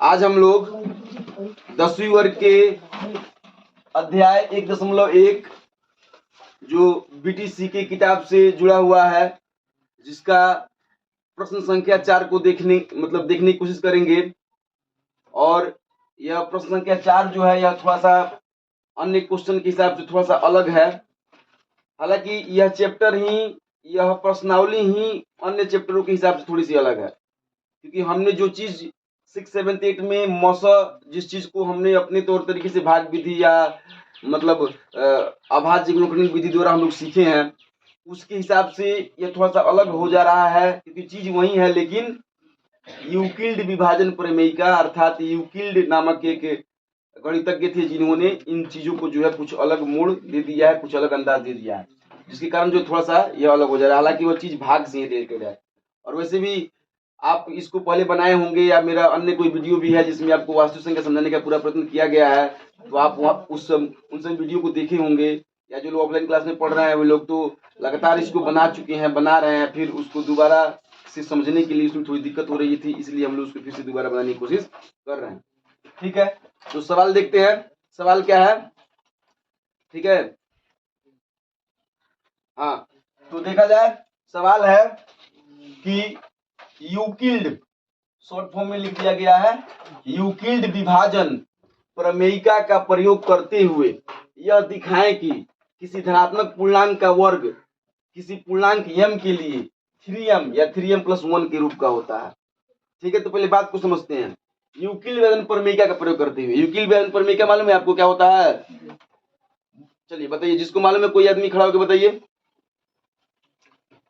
आज हम लोग 10वीं वर्ग के अध्याय 1.1 जो बीटीसी की किताब से जुड़ा हुआ है, जिसका प्रश्न संख्या 4 को देखने की कोशिश करेंगे। और यह प्रश्न संख्या 4 जो है, यह थोड़ा सा अन्य क्वेश्चन के हिसाब से थोड़ा सा अलग है। हालांकि यह चैप्टर ही, यह प्रश्नावली ही अन्य चैप्टरों के हिसाब से थोड़ी सी अलग है, क्योंकि हमने जो चीज 6, 7, 8 में जिस चीज को हमने अपने तौर तरीके से भाग विधि या अभाज्य गुणनखंड विधि द्वारा हम लोग सीखे हैं, उसके हिसाब से यह थोड़ा सा अलग हो जा रहा है, क्योंकि चीज वही है, लेकिन यूक्लिड विभाजन प्रमेयिका अर्थात यूक्लिड नामक एक गणितज्ञ थे, जिन्होंने इन चीजों को जो है कुछ अलग मोड़ दे दिया है, कुछ अलग अंदाज दे दिया है, जिसके कारण जो थोड़ा सा यह अलग हो जा रहा है। हालांकि वह चीज भाग से रिलेटेड है। और वैसे भी आप इसको पहले बनाए होंगे, या मेरा अन्य कोई वीडियो भी है जिसमें आपको वास्तु संख्या समझाने का पूरा प्रयत्न किया गया है, तो आप वहाँ उन सब वीडियो को देखे होंगे। या जो लोग ऑफलाइन क्लास में पढ़ रहे हैं, वे लोग तो लगातार इसको बना चुके हैं, बना रहे हैं, फिर उसको दोबारा से समझने के लिए उसमें थोड़ी दिक्कत हो रही थी, इसलिए हम लोग उसको फिर से दोबारा बनाने की कोशिश कर रहे हैं। ठीक है, तो सवाल देखते हैं। सवाल क्या है? ठीक है, हाँ, तो देखा जाए, सवाल है कि यूक्लिड, शॉर्ट फॉर्म में लिख दिया गया है, यूक्लिड विभाजन प्रमेयिका का प्रयोग करते हुए यह दिखाएं कि किसी धनात्मक पूर्णांक का वर्ग किसी पूर्णांक m के लिए 3m या 3m+1 के रूप का होता है। ठीक है, तो पहले बात को समझते हैं। यूक्लिड विभाजन प्रमेयिका का प्रयोग करते हुए, यूक्लिड विभाजन प्रमेयिका मालूम है आपको क्या होता है? चलिए बताइए, जिसको मालूम है कोई आदमी खड़ा होकर बताइए।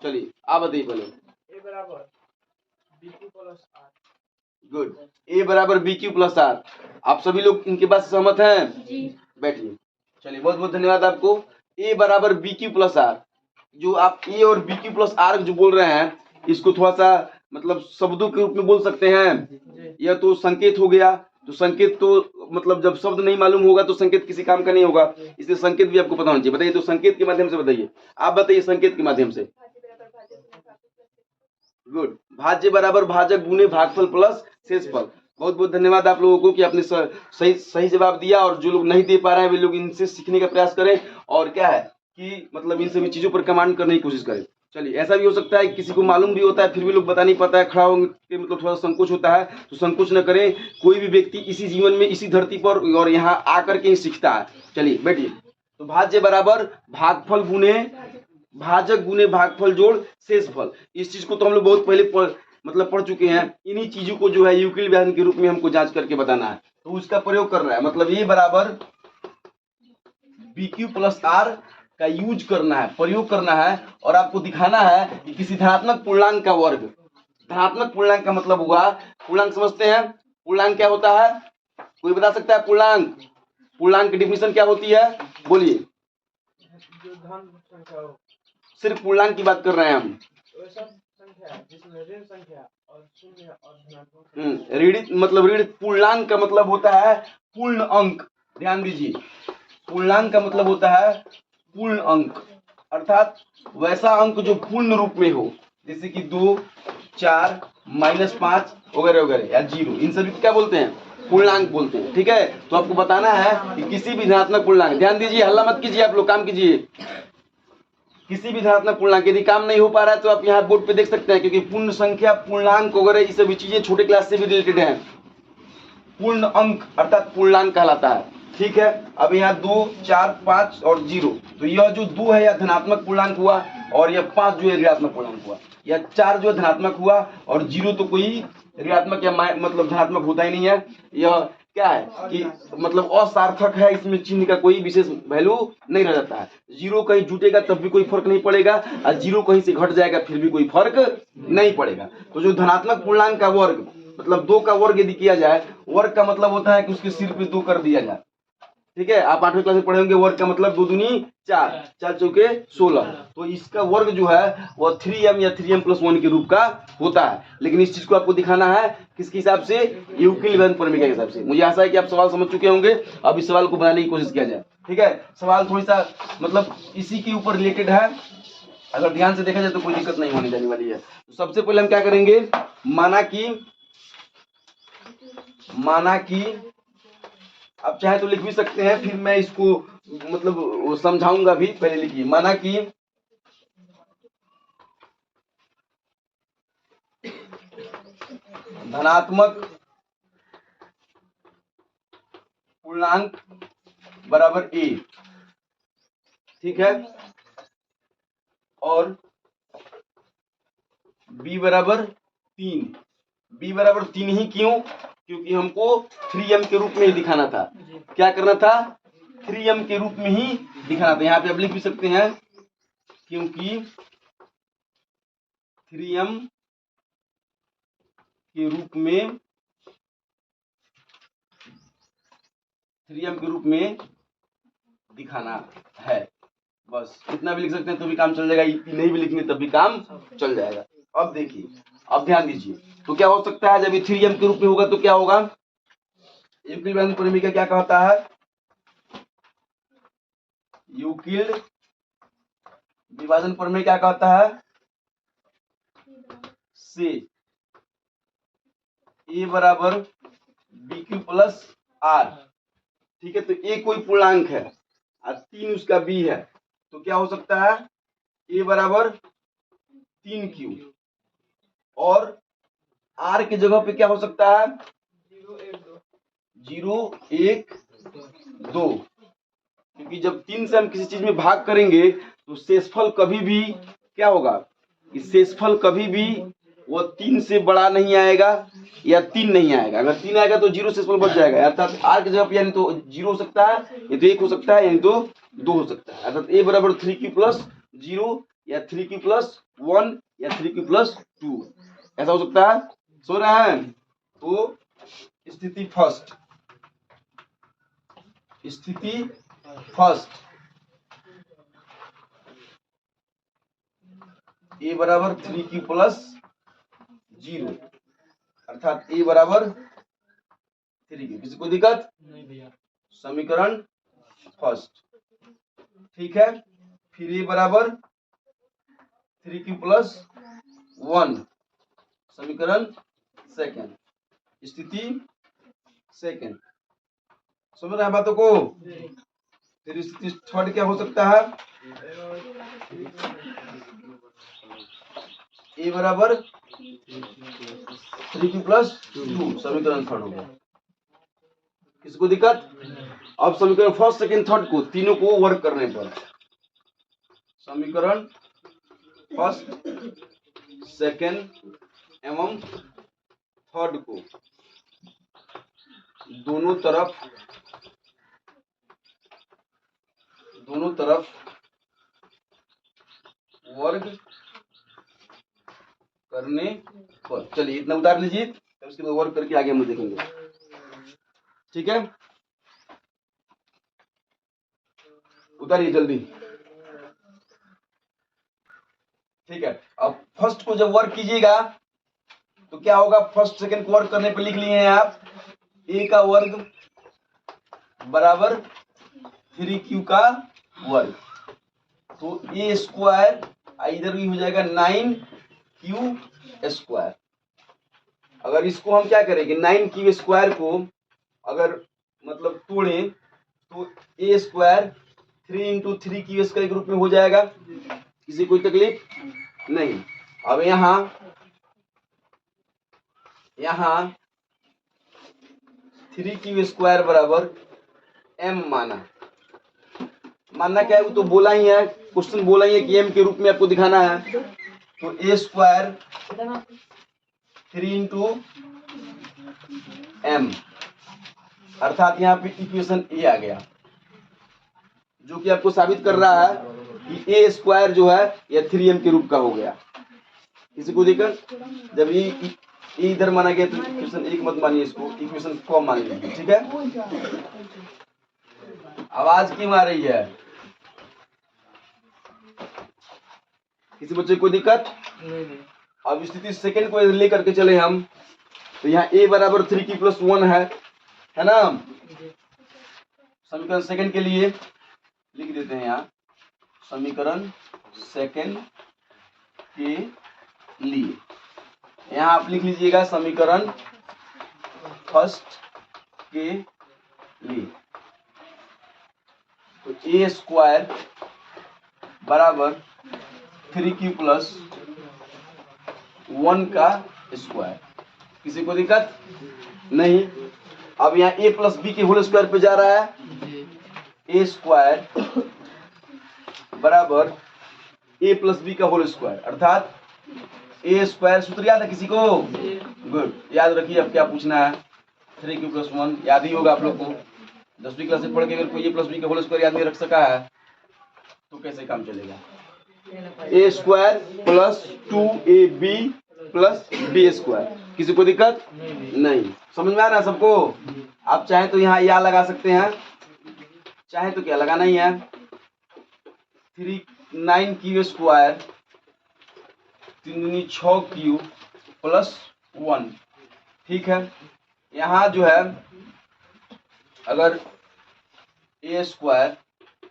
चलिए आप बताइए पहले। a बराबर bq plus r। Good, a बराबर bq प्लस r। आप सभी लोग इनके बात से सहमत हैं? जी। बैठिए। चलिए, बहुत बहुत धन्यवाद आपको। a बराबर bq प्लस r, जो आप a और bq प्लस r जो बोल रहे हैं, इसको थोड़ा सा शब्दों के रूप में बोल सकते हैं। यह तो संकेत हो गया, तो संकेत तो जब शब्द नहीं मालूम होगा तो संकेत किसी काम का नहीं होगा, इसलिए संकेत भी आपको पता होना चाहिए। बताइए, तो संकेत के माध्यम से बताइए, आप बताइए संकेत के माध्यम से। गुड, भाज्य बराबर भाजक गुने भागफल प्लस शेषफल। बहुत बहुत धन्यवाद आप लोगों को कि आपने सही जवाब दिया, और जो लोग नहीं दे पा रहे हैं वे लोग इनसे सीखने का प्रयास करें, और क्या है कि इन सभी चीजों पर कमांड करने की कोशिश करें। चलिए, ऐसा भी हो सकता है किसी को मालूम भी होता है फिर भी लोग बता नहीं पाता है, खड़ा होकर थोड़ा संकोच होता है, तो संकोच न करें। कोई भी व्यक्ति इसी जीवन में, इसी धरती पर और यहाँ आकर के ही सीखता है। चलिए बैठिए। तो भाज्य बराबर भागफल गुने भाजक गुने भागफल जोड़ शेषफल, इस चीज को तो हम लोग बहुत पहले पढ़ चुके हैं। इन्हीं चीजों को जो है यूक्लिड विभाजन के रूप में हमको जांच करके बताना है, तो उसका प्रयोग कर रहा है। मतलब ये बराबर BQ प्लस R का यूज करना है, प्रयोग करना है, और आपको दिखाना है कि किसी धनात्मक पूर्णांक का वर्ग। धनात्मक पूर्णांक का मतलब हुआ, पूर्णांक समझते हैं? पूर्णांक क्या होता है? कोई बता सकता है पूर्णांक? पूर्णांक की डिफिनेशन क्या होती है? बोलिए। जो धन संख्या हो, सिर्फ पूर्णांक की बात कर रहे हैं हम। वो सब संख्या जिसमें ऋण संख्या और शून्य और धनात्मक ऋण पूर्णांक का मतलब होता है पूर्ण अंक। ध्यान दीजिए, पूर्णांक का मतलब होता है पूर्ण अंक, अर्थात वैसा अंक जो पूर्ण रूप में हो, जैसे कि 2, 4, -5 वगैरह वगैरह, या 0, इन सभी को क्या बोलते हैं? पूर्णांक बोलते हैं। ठीक है, तो आपको बताना है कि किसी भी धनात्मक पूर्णांक, ध्यान दीजिए, हल्ला मत कीजिए, आप लोग काम कीजिए। किसी भी धनात्मक पूर्णांक, यदि काम नहीं हो पा रहा है तो आप यहाँ बोर्ड पे देख सकते हैं, क्योंकि पूर्ण संख्या, पूर्णांक वगैरह ये सभी चीजें छोटे क्लास से भी रिलेटेड हैं। पूर्ण अंक अर्थात पूर्णांक कहलाता है। ठीक है, अब यहाँ 2, 4, 5 और 0, तो यह जो 2 है यह धनात्मक पूर्णांक हुआ, और यह 5 जो है ऋणात्मक पूर्णांक हुआ। यह 4 जो है धनात्मक हुआ, और 0 तो कोई ऋणात्मक या धनात्मक होता ही नहीं है। यह क्या है कि असार्थक है, इसमें चिन्ह का कोई विशेष वैल्यू नहीं रह जाता है। 0 कहीं जुटेगा तब भी कोई फर्क नहीं पड़ेगा, और 0 कहीं से घट जाएगा फिर भी कोई फर्क नहीं पड़ेगा। तो जो धनात्मक पूर्णांक का वर्ग, 2 का वर्ग यदि किया जाए, वर्ग का मतलब होता है कि उसके सिर पे 2 कर दिया जाए। ठीक है, आप 8वीं क्लास में पढ़े होंगे, वर्ग का मतलब 2 दूनी 4, 4 चौके 16, तो इसका वर्ग जो है वह 3m या 3m+1 के रूप का होता है। लेकिन इस चीज को आपको दिखाना है किसके हिसाब से? यूक्लिड विभाजन प्रमेय के हिसाब से। मुझे आशा है कि आप सवाल समझ चुके होंगे। अब इस सवाल को बनाने की कोशिश किया जाए। ठीक है, सवाल थोड़ी सा इसी के ऊपर रिलेटेड है, अगर ध्यान से देखा जाए तो कोई दिक्कत नहीं होने जाने वाली है। तो सबसे पहले हम क्या करेंगे, माना कि माना कि, आप चाहे तो लिख भी सकते हैं, फिर मैं इसको मतलब समझाऊंगा भी, पहले लिखिए। माना कि धनात्मक पूर्णांक बराबर a, ठीक है, और b बराबर 3। b बराबर 3 ही क्यों? क्योंकि हमको 3m के रूप में ही दिखाना था। क्या करना था? 3m के रूप में ही दिखाना था। यहाँ पे आप लिख भी सकते हैं, क्योंकि 3m के रूप में, 3m के रूप में दिखाना है। बस इतना भी लिख सकते हैं तो भी काम चल जाएगा, नहीं भी लिखेंगे तब भी काम चल जाएगा। अब देखिए, अब ध्यान दीजिए, तो क्या हो सकता है, जब ये 3m के रूप में होगा तो क्या होगा? यूक्लिड विभाजन प्रमेय क्या कहता है? यूक्लिड विभाजन प्रमेय क्या कहता है? से a बराबर बी क्यू प्लस आर, ठीक है। तो a कोई पूर्णांक है और 3 उसका b है, तो क्या हो सकता है? a बराबर 3q, और r की जगह पे क्या हो सकता है? 0 1 2, क्योंकि जब 3 से हम किसी चीज में भाग करेंगे तो शेषफल कभी भी क्या होगा? कि शेषफल कभी भी वो 3 से बड़ा नहीं आएगा या 3 नहीं आएगा। अगर 3 आएगा तो 0 शेषफल बच जाएगा, अर्थात r की जगह पे यानी तो 0 हो सकता है, या तो 1 हो सकता है, यानी तो 2 हो सकता है। अर्थात a बराबर 3q प्लस 0 या 3q प्लस 1 या 3q प्लस 2, ऐसा हो सकता है। सो रहे हैं? तो स्थिति फर्स्ट, स्थिति फर्स्ट, a बराबर 3q प्लस 0, अर्थात a बराबर 3q। किसी को दिक्कत नहीं भैया। समीकरण फर्स्ट, ठीक है। फिर a बराबर 3q प्लस 1, समीकरण सेकेंड, स्थिति सेकेंड। समझ रहे हैं बातों को? फिर स्थिति थर्ड क्या हो सकता है? a बराबर 3q प्लस 2, समीकरण थर्ड हो गया। किसको दिक्कत? अब समीकरण फर्स्ट सेकंड थर्ड को तीनों को वर्क करने पर, समीकरण फर्स्ट सेकंड एवं थर्ड को दोनों तरफ वर्ग करने पर, चलिए इतना उतार लीजिए, तब उसके बाद वर्क करके आगे हम देखेंगे, ठीक है। उतारिए जल्दी, ठीक है। अब फर्स्ट को जब वर्क कीजिएगा तो क्या होगा? फर्स्ट सेकंड को वर्क करने पे लिख लिए हैं आप, a का वर्ग बराबर 3q का वर्ग, तो a स्क्वायर इधर भी हो जाएगा 9q स्क्वायर। अगर इसको हम क्या करेंगे, 9q स्क्वायर को अगर मतलब तोड़ें तो a square 3 into 3q square के रूप में हो जाएगा। किसी कोई तकलीफ नहीं। अब यहाँ 3q स्क्वायर बराबर m मानना क्या है, वो तो बोला ही है, क्वेश्चन बोला ही है कि m के रूप में आपको दिखाना है। तो a स्क्वायर 3 इंटू m, अर्थात यहाँ पे इक्वेशन a आ गया, जो कि आपको साबित कर रहा है कि a स्क्वायर जो है यह 3m के रूप का हो गया। किसी को दिक्कत? जब ये इधर माना गया तो इक्वेशन एक मत मानिए, इसको इक्वेशन को मान लीजिए, ठीक है। आवाज क्यों आ रही है? किसी बच्चे को दिक्कत? नहीं। अब स्थिति सेकंड को लेकर के चले हम, तो यहाँ a बराबर 3q प्लस 1 है ना। समीकरण सेकंड के लिए लिख देते हैं, यहाँ समीकरण सेकंड के लिए यहाँ आप लिख लीजिएगा समीकरण फर्स्ट के लिए। तो ए स्क्वायर बराबर 3q प्लस 1 का स्क्वायर। किसी को दिक्कत नहीं। अब यहाँ a प्लस बी के होल स्क्वायर पे जा रहा है, ए स्क्वायर बराबर a प्लस बी का होल स्क्वायर, अर्थात ए स्क्वायर। सूत्र याद है किसी को? गुड, याद रखिए। अब क्या पूछना है? 3q प्लस 1 याद ही होगा आप लोग को। 10वीं क्लास से पढ़ के अगर कोई ए प्लस बी का होल स्क्वायर याद नहीं रख सका है तो कैसे काम चलेगा? A square plus 2ab plus B square. किसी को दिक्कत नहीं? समझ में आ रहा है सबको? आप चाहे तो यहाँ या लगा सकते हैं, चाहे तो क्या लगाना ही है, 9q स्क्वायर 3 दूनी 6q प्लस 1। ठीक है, यहाँ जो है अगर ए स्क्वायर,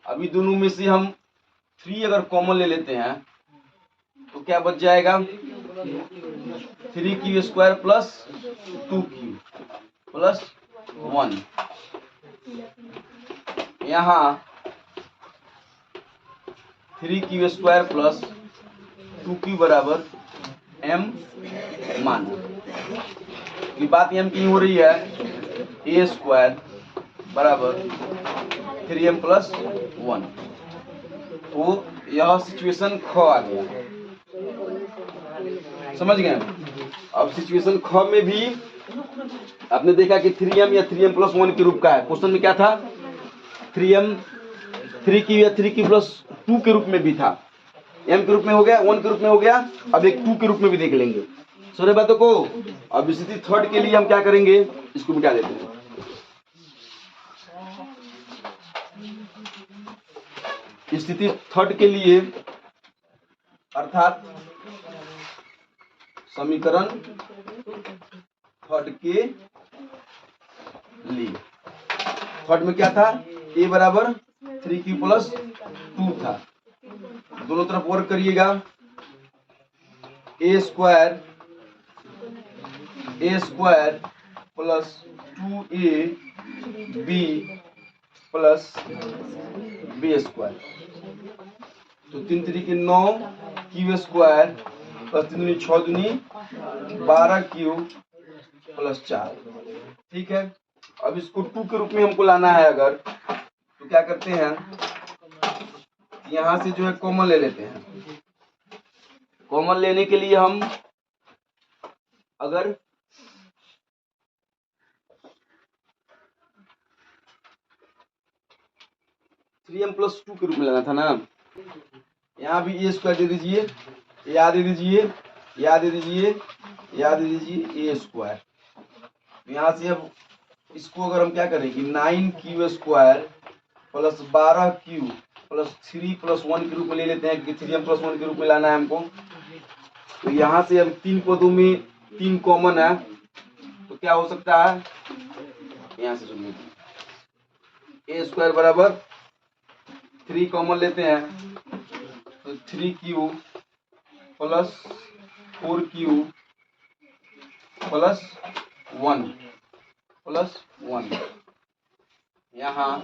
अभी दोनों में से हम 3 अगर कॉमन ले लेते हैं तो क्या बच जाएगा? 3q square plus 2q plus 1। यहाँ 3q स्क्वायर प्लस 2q बराबर m माना। ये बात m की हो रही है, ए स्क्वायर बराबर 3m प्लस 1। तो यह सिचुएशन ख आ गया। समझ गए? अब सिचुएशन ख में भी आपने देखा कि 3m या 3m प्लस 1 के रूप का है। क्वेश्चन में क्या था? 3m 3q या 3q प्लस 2 के रूप में भी था। m के रूप में हो गया, 1 के रूप में हो गया, अब एक 2 के रूप में भी देख लेंगे। सुने बातों को? अब स्थिति थर्ड के लिए हम क्या करेंगे? इसको मिटा देते हैं। स्थिति थर्ड के लिए अर्थात समीकरण थर्ड के लिए, थर्ड में क्या था? a बराबर 3q प्लस 2 था। दोनों तरफ वर्क करिएगा। A square plus 2ab plus B square. तो 3 3 9 q स्क्वायर प्लस 3 दूनी 6 दूनी 12q प्लस 4। ठीक है, अब इसको 2 के रूप में हमको लाना है अगर, तो क्या करते हैं? यहाँ से जो है कॉमन ले लेते हैं। कॉमन लेने के लिए हम अगर थ्री एम प्लस 2 के रूप में लेना था ना, यहाँ भी ए स्क्वायर दे दीजिए, या दे दीजिए, या दे दीजिए, या दे दीजिए ए स्क्वायर। यहाँ से अब इसको अगर हम क्या करें कि 9q square plus 12q plus 3 plus 1 के रूप में ले लेते हैं, क्योंकि 3m प्लस 1 के रूप में लाना है हमको। तो यहाँ से अब 3 पदों में 3 कॉमन है, तो क्या हो सकता है? यहाँ से सुनिए, ए स्क्वायर बराबर 3 कॉमन लेते हैं तो 3q प्लस 4q प्लस 1 यहाँ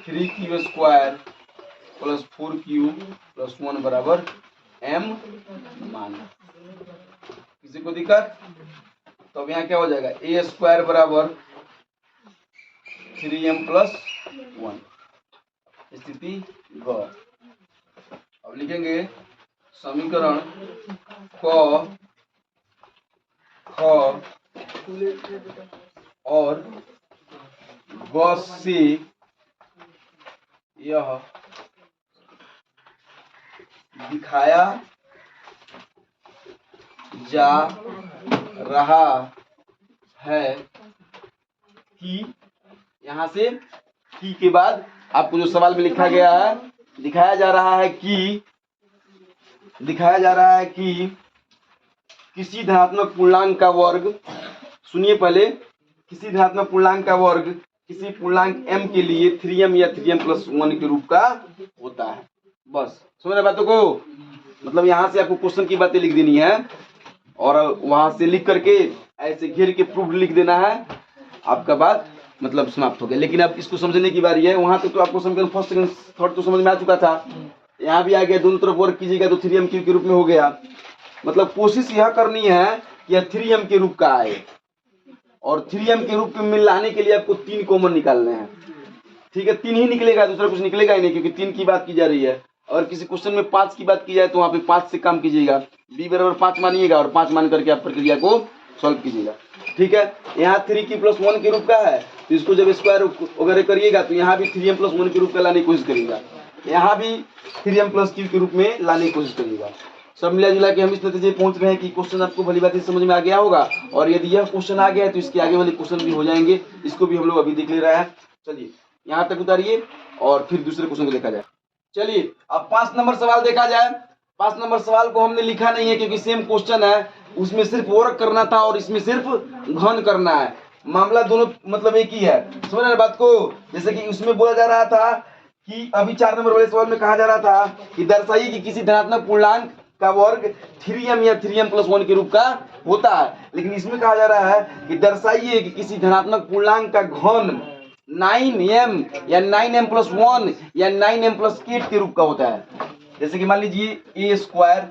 3q square plus 4q plus 1 बराबर m माना। किसी को दिक्कत? तो अब यहाँ क्या हो जाएगा? ए स्क्वायर बराबर 3m प्लस 1। स्थिति ग। अब लिखेंगे समीकरण क, ख और ग से यह दिखाया जा रहा है कि, यहाँ से की के बाद आपको जो सवाल में लिखा गया है, दिखाया जा रहा है कि किसी धनात्मक पूर्णांक का वर्ग, सुनिए पहले, किसी धनात्मक पूर्णांक का वर्ग किसी पूर्णांक m के लिए 3m या 3m प्लस 1 के रूप का होता है। बस समझ रहे बातों को? मतलब यहाँ से आपको क्वेश्चन की बातें लिख देनी है। और वहां से लिख करके ऐसे घेर के प्रूफ लिख देना है, आपका बात मतलब समाप्त हो गया। लेकिन अब इसको समझने की बारी है। वहां तक तो आपको समीकरण फर्स्ट सेकंड थर्ड तो समझ में आ चुका था, यहाँ भी आ गया, दोनों तरफ वर्क कीजिएगा तो 3m³ के रूप में हो गया। मतलब कोशिश यह करनी है कि यह 3m के रूप का आए, और 3m के रूप में लाने के लिए आपको 3 कॉमन निकालने हैं। ठीक है, 3 ही निकलेगा, दूसरा कुछ निकलेगा ही नहीं, क्योंकि 3 की बात की जा रही है। और किसी क्वेश्चन में 5 की बात की जाए तो वहां पे 5 से काम कीजिएगा, b बराबर 5 मानिएगा और 5 मान करके आप प्रक्रिया को सॉल्व कीजिएगा। ठीक है, यहाँ 3q+1 के रूप का है, तो इसको जब स्क्वायर वगैरह करिएगा तो यहाँ भी 3m+1 के रूप का लाने की कोशिश करिएगा, यहाँ भी 3m+q के रूप में लाने की कोशिश करिएगा। सब मिला जुला के हम इस नतीजे पहुंच रहे हैं कि क्वेश्चन आपको भली बात समझ में आ गया होगा। और यदि यह क्वेश्चन आ गया है तो इसके आगे वाले क्वेश्चन भी हो जाएंगे, इसको भी हम लोग अभी देख ले रहे हैं। चलिए यहाँ तक उतारिए और फिर दूसरे क्वेश्चन को देखा जाए। चलिए अब 5 नंबर सवाल देखा जाए। 5 नंबर सवाल को हमने लिखा नहीं है क्योंकि सेम क्वेश्चन है, उसमें सिर्फ वर्क करना था और इसमें सिर्फ घन करना है। मामला दोनों मतलब एक ही है, समझ रहे बात को। जैसे कि उसमें बोला जा रहा था कि अभी 4 नंबर वाले सवाल में कहा जा रहा था कि दर्शाइए कि किसी धनात्मक पूर्णांक का वर्ग 3m या 3m+1 के रूप का होता है। लेकिन इसमें कहा जा रहा है कि दर्शाइए कि किसी धनात्मक पूर्णांक का घन 9m या 9m+1 या 9m+8 के रूप का होता है। जैसे कि मान लीजिए a²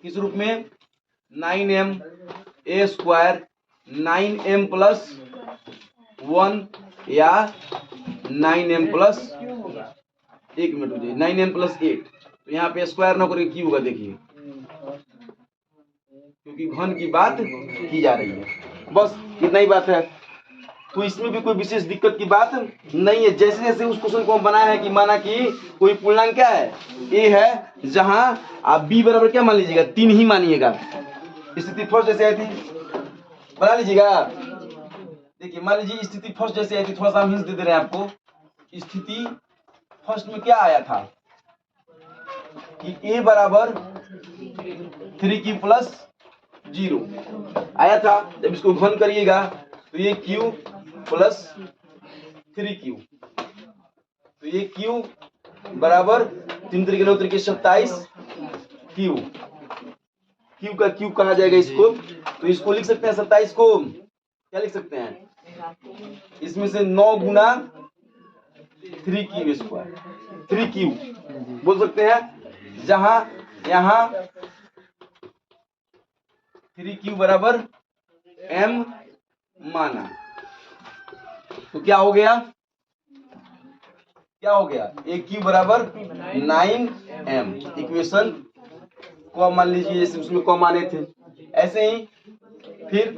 किस रूप में 9m, a² 9m+1 या 9m+, एक मिनट रुकिए, 9m+8। तो यहाँ पे स्क्वायर न करके की होगा, देखिए, क्योंकि घन की बात की जा रही है। बस इतना ही बात है, तो इसमें भी कोई विशेष दिक्कत की बात नहीं है। जैसे जैसे उस क्वेश्चन को हम बनाया है कि माना कि कोई पूर्णांक क्या है, a है, जहां आप b बराबर क्या मान लीजिएगा, 3 ही मानिएगा। स्थिति फर्स्ट जैसे आई थी, बना लीजिएगा। देखिए मान लीजिए स्थिति फर्स्ट जैसे आई थी, थोड़ा सा हम हिंट दे रहे हैं आपको। स्थिति फर्स्ट में क्या आया था कि a बराबर 3q+0 आया था। जब इसको घन करिएगा तो ये q + 3q, तो ये q बराबर 3 × 9 = 27 q। q का q कहा जाएगा इसको, तो इसको लिख सकते हैं 27 को क्या लिख सकते हैं, इसमें से 9 गुना 3q² 3q बोल सकते हैं, जहां यहां 3q बराबर m माना। तो क्या हो गया, aq बराबर 9m। इक्वेशन को मान लीजिए उसमें कॉम आने थे, ऐसे ही फिर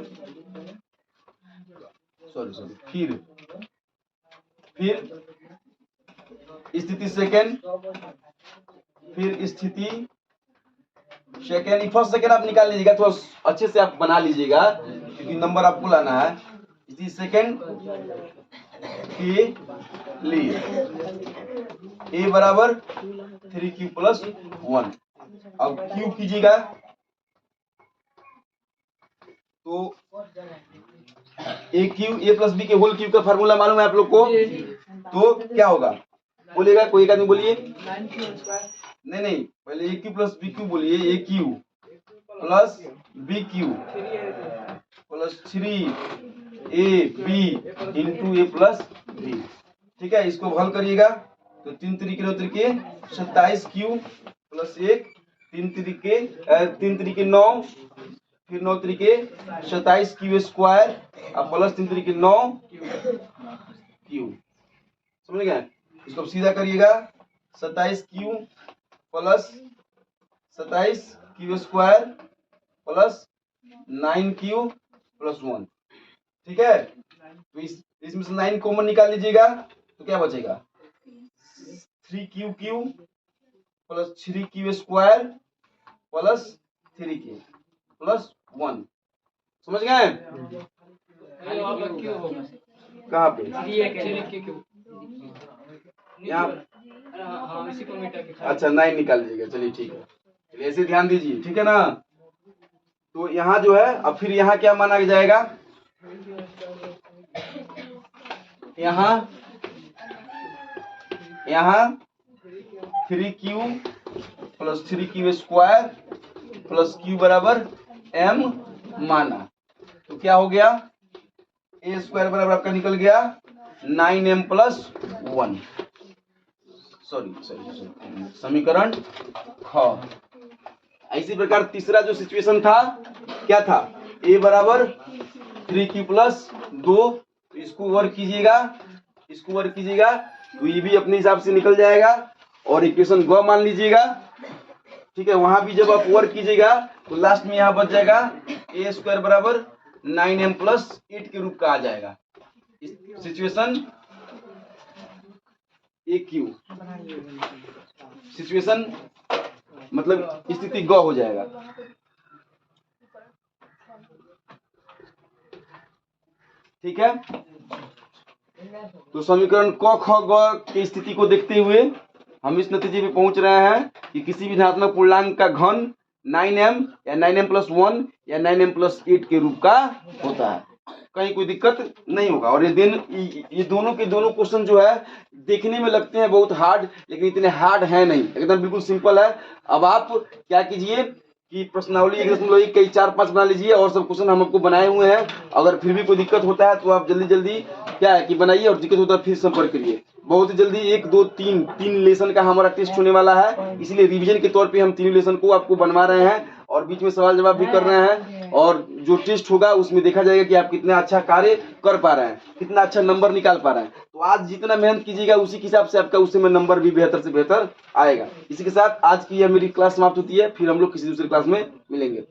स्थिति सेकेंड, फिर स्थिति सेकेंड, फर्स्ट सेकेंड आप निकाल लीजिएगा, थोड़ा अच्छे से आप बना लीजिएगा क्योंकि नंबर आपको लाना है। स्थिति सेकेंड के लिए a बराबर 3q+1। अब q कीजिएगा तो a + b के होल क्यूब का फार्मूला मालूम है आप लोग को, तो क्या होगा बोलिएगा, कोई एक आदमी बोलिए। नहीं, पहले a³ + b³ बोलिए, a³ + b³ + 3ab × a + b। ठीक है, इसको हल करिएगा तो 3 × 9 = 27q + 1, 3 × 9, फिर 9 × 27q² अब प्लस 3 × 9 q। समझ गए, इसको सीधा करिएगा 27q + 27q² + 9q + 1। ठीक है, तो इसमें से 9 कॉमन निकाल लीजिएगा तो क्या बचेगा, 3q³ + 3q² + 3k + 1। समझ गए, कहाँ पे, यहाँ, अच्छा 9 निकाल लीजिएगा, चलिए ठीक है, चलिए ऐसे ध्यान दीजिए, ठीक है ना। तो यहाँ जो है अब फिर यहाँ क्या माना जाएगा, यहाँ 3q + 3q² + q बराबर m माना, तो क्या हो गया, a स्क्वायर बराबर आपका निकल गया 9m प्लस 1, सॉरी समीकरण ख। इसी प्रकार तीसरा जो सिचुएशन था क्या था, a बराबर 3q प्लस 2, इसको वर्क कीजिएगा, तो ये भी अपने हिसाब से निकल जाएगा और इक्वेशन ग मान लीजिएगा, ठीक है। वहां भी जब आप वर्क कीजिएगा तो लास्ट में यहाँ बच जाएगा a स्क्वायर बराबर 9m प्लस 8 के रूप का आ जाएगा। सिचुएशन AQ, सिचुएशन मतलब स्थिति ग हो जाएगा। ठीक है, तो समीकरण क ख ग की स्थिति को देखते हुए हम इस नतीजे पे पहुंच रहे हैं कि किसी भी धनात्मक पूर्णांक का घन 9m या 9m प्लस 1 या 9m प्लस 8 के रूप का होता है, कहीं कोई दिक्कत नहीं होगा। और ये दोनों के दोनों क्वेश्चन जो है देखने में लगते हैं बहुत हार्ड, लेकिन इतने हार्ड है नहीं, एकदम बिल्कुल सिंपल है। अब आप क्या कीजिए कि प्रश्नावली 1.1 कई 4-5 बना लीजिए और सब क्वेश्चन हम आपको बनाए हुए हैं। अगर फिर भी कोई दिक्कत होता है तो आप जल्दी क्या है कि बनाइए, और दिक्कत होता है फिर संपर्क करिए। बहुत ही जल्दी 1, 2, 3 लेसन का हमारा टेस्ट होने वाला है, इसलिए रिवीजन के तौर पे हम 3 लेसन को आपको बनवा रहे हैं और बीच में सवाल जवाब भी कर रहे हैं। और जो टेस्ट होगा उसमें देखा जाएगा कि आप कितना अच्छा कार्य कर पा रहे हैं, कितना अच्छा नंबर निकाल पा रहे हैं। तो आज जितना मेहनत कीजिएगा उसी के हिसाब से आपका उस समय नंबर भी बेहतर से बेहतर आएगा। इसी के साथ आज की यह मेरी क्लास समाप्त होती है, फिर हम लोग किसी दूसरे क्लास में मिलेंगे।